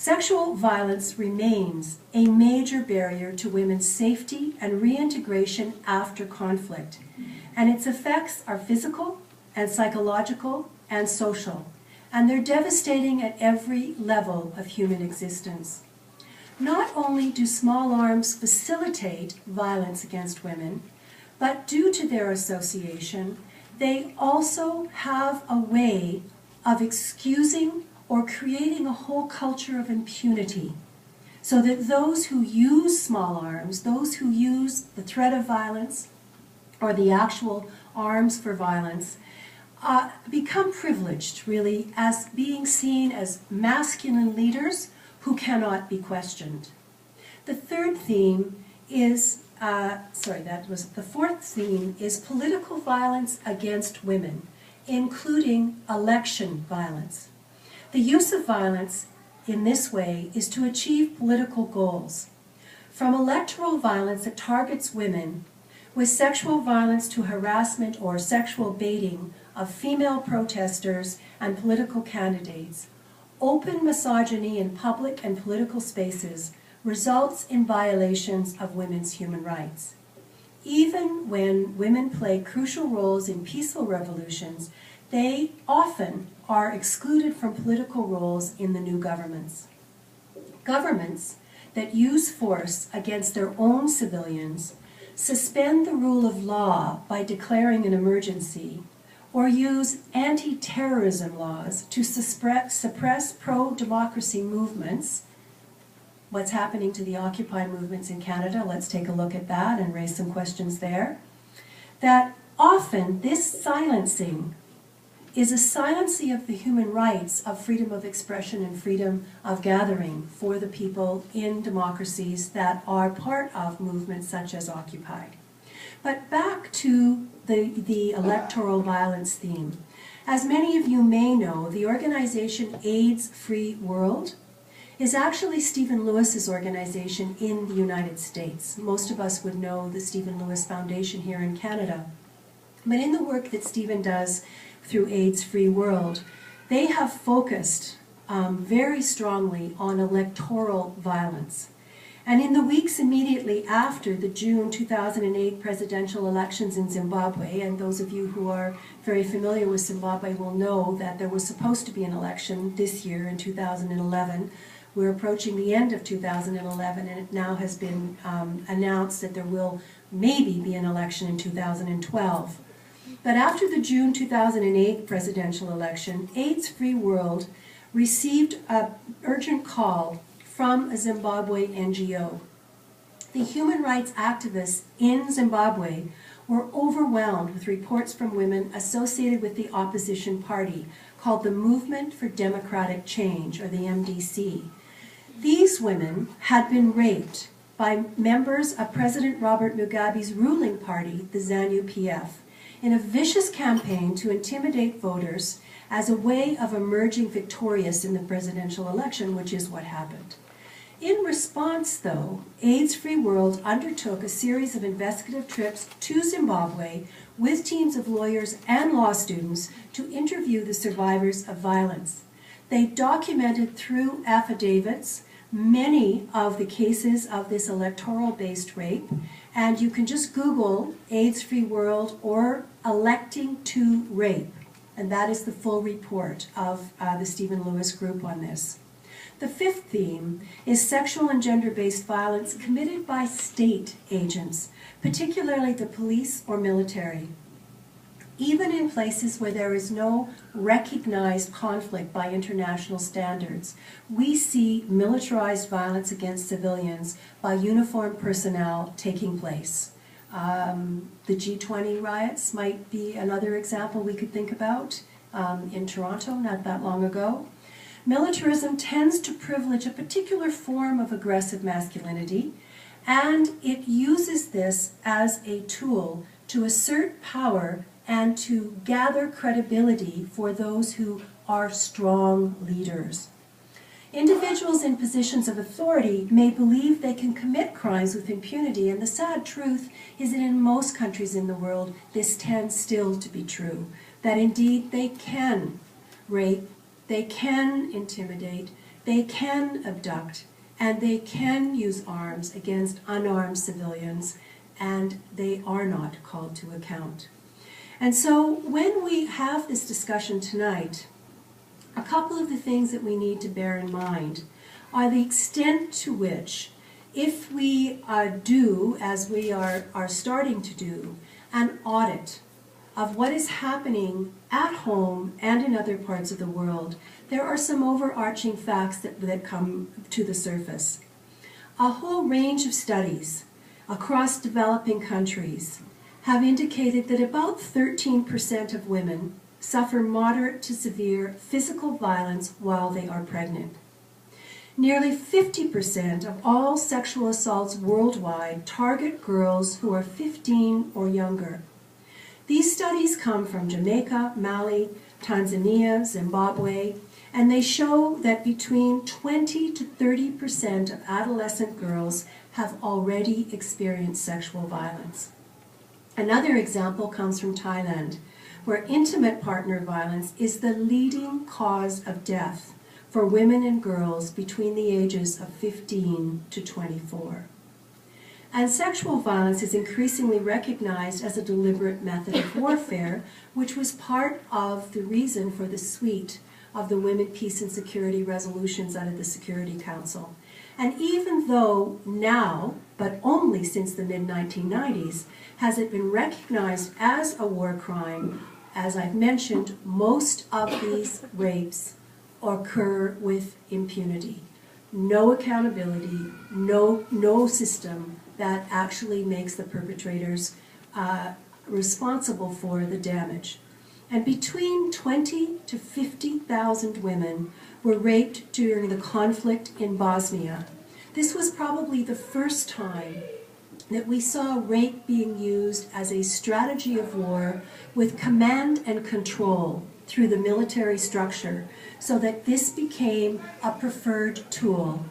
Sexual violence remains a major barrier to women's safety and reintegration after conflict, and its effects are physical and psychological and social, and they're devastating at every level of human existence. Not only do small arms facilitate violence against women, but due to their association, they also have a way of excusing or creating a whole culture of impunity, so that those who use small arms, those who use the threat of violence or the actual arms for violence, become privileged, really, as being seen as masculine leaders who cannot be questioned. The third theme is, the fourth theme is political violence against women, including election violence. The use of violence in this way is to achieve political goals. From electoral violence that targets women, with sexual violence to harassment or sexual baiting of female protesters and political candidates, open misogyny in public and political spaces results in violations of women's human rights. Even when women play crucial roles in peaceful revolutions, they often are excluded from political roles in the new governments. Governments that use force against their own civilians suspend the rule of law by declaring an emergency, or use anti-terrorism laws to suppress pro-democracy movements. What's happening to the Occupy movements in Canada? Let's take a look at that and raise some questions there. That often this silencing is a silencing of the human rights of freedom of expression and freedom of gathering for the people in democracies that are part of movements such as Occupy. But back to the electoral violence theme. As many of you may know, the organization AIDS Free World is actually Stephen Lewis's organization in the United States. Most of us would know the Stephen Lewis Foundation here in Canada. But in the work that Stephen does through AIDS Free World, they have focused very strongly on electoral violence. And in the weeks immediately after the June 2008 presidential elections in Zimbabwe, and those of you who are very familiar with Zimbabwe will know that there was supposed to be an election this year in 2011. We're approaching the end of 2011, and it now has been announced that there will maybe be an election in 2012. But after the June 2008 presidential election, AIDS Free World received an urgent call from a Zimbabwe NGO. The human rights activists in Zimbabwe were overwhelmed with reports from women associated with the opposition party called the Movement for Democratic Change, or the MDC. These women had been raped by members of President Robert Mugabe's ruling party, the ZANU-PF, in a vicious campaign to intimidate voters as a way of emerging victorious in the presidential election, which is what happened. In response, though, AIDS Free World undertook a series of investigative trips to Zimbabwe with teams of lawyers and law students to interview the survivors of violence. They documented through affidavits many of the cases of this electoral-based rape, and you can just Google AIDS Free World or electing to rape, and that is the full report of the Stephen Lewis group on this. The fifth theme is sexual and gender-based violence committed by state agents, particularly the police or military. Even in places where there is no recognized conflict by international standards, we see militarized violence against civilians by uniformed personnel taking place. The G20 riots might be another example we could think about in Toronto not that long ago. Militarism tends to privilege a particular form of aggressive masculinity, and it uses this as a tool to assert power and to gather credibility for those who are strong leaders. Individuals in positions of authority may believe they can commit crimes with impunity, and the sad truth is that in most countries in the world, this tends still to be true, that indeed they can rape, they can intimidate, they can abduct, and they can use arms against unarmed civilians, and they are not called to account. And so when we have this discussion tonight, a couple of the things that we need to bear in mind are the extent to which, if we do, as we are starting to do, an audit of what is happening at home and in other parts of the world, there are some overarching facts that come to the surface. A whole range of studies across developing countries have indicated that about 13% of women suffer moderate to severe physical violence while they are pregnant. Nearly 50% of all sexual assaults worldwide target girls who are 15 or younger. These studies come from Jamaica, Mali, Tanzania, Zimbabwe, and they show that between 20 to 30% of adolescent girls have already experienced sexual violence. Another example comes from Thailand, where intimate partner violence is the leading cause of death for women and girls between the ages of 15 to 24. And sexual violence is increasingly recognized as a deliberate method of warfare, which was part of the reason for the suite of the Women, Peace and Security resolutions out of the Security Council. And even though now, but only since the mid-1990s, has it been recognized as a war crime, as I've mentioned, most of these rapes occur with impunity. No accountability, no system that actually makes the perpetrators responsible for the damage. And between 20 to 50,000 women were raped during the conflict in Bosnia. This was probably the first time that we saw rape being used as a strategy of war with command and control through the military structure, so that this became a preferred tool.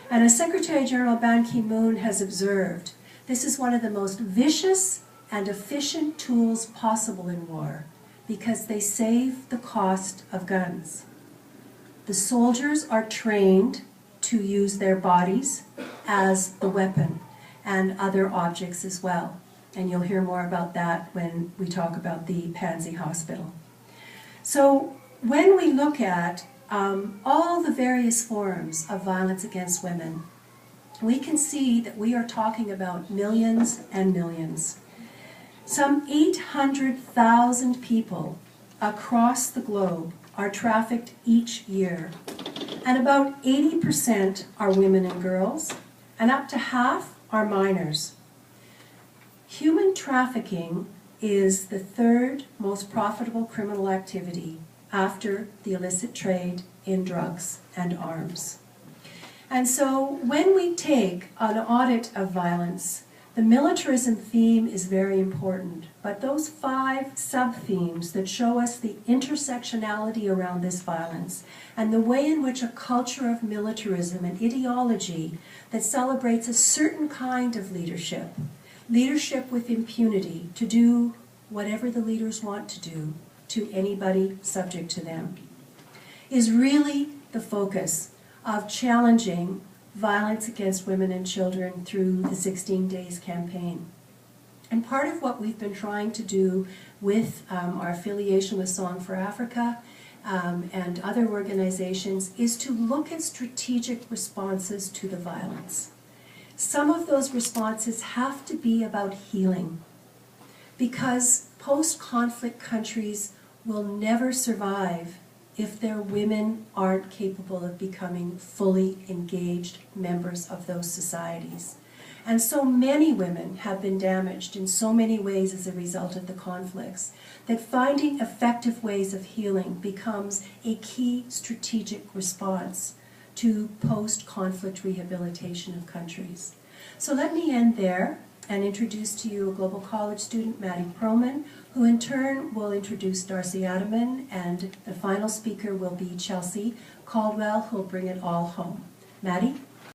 And as Secretary General Ban Ki-moon has observed, this is one of the most vicious and efficient tools possible in war, because they save the cost of guns. The soldiers are trained to use their bodies as the weapon, and other objects as well. And you'll hear more about that when we talk about the Pansy Hospital. So when we look at all the various forms of violence against women, we can see that we are talking about millions and millions. Some 800,000 people across the globe are trafficked each year, and about 80% are women and girls, and up to half are minors. Human trafficking is the third most profitable criminal activity after the illicit trade in drugs and arms. And so when we take an audit of violence, the militarism theme is very important, but those 5 sub-themes that show us the intersectionality around this violence and the way in which a culture of militarism and ideology that celebrates a certain kind of leadership, leadership with impunity to do whatever the leaders want to do to anybody subject to them, is really the focus of challenging violence against women and children through the 16 Days campaign. And part of what we've been trying to do with our affiliation with Song for Africa and other organizations is to look at strategic responses to the violence. Some of those responses have to be about healing, because post-conflict countries will never survive if their women aren't capable of becoming fully engaged members of those societies. And so many women have been damaged in so many ways as a result of the conflicts that finding effective ways of healing becomes a key strategic response to post-conflict rehabilitation of countries. So let me end there and introduce to you a Global College student, Maddie Perlman, who in turn will introduce Darcy Adaman, and the final speaker will be Chelsea Caldwell, who will bring it all home. Maddie?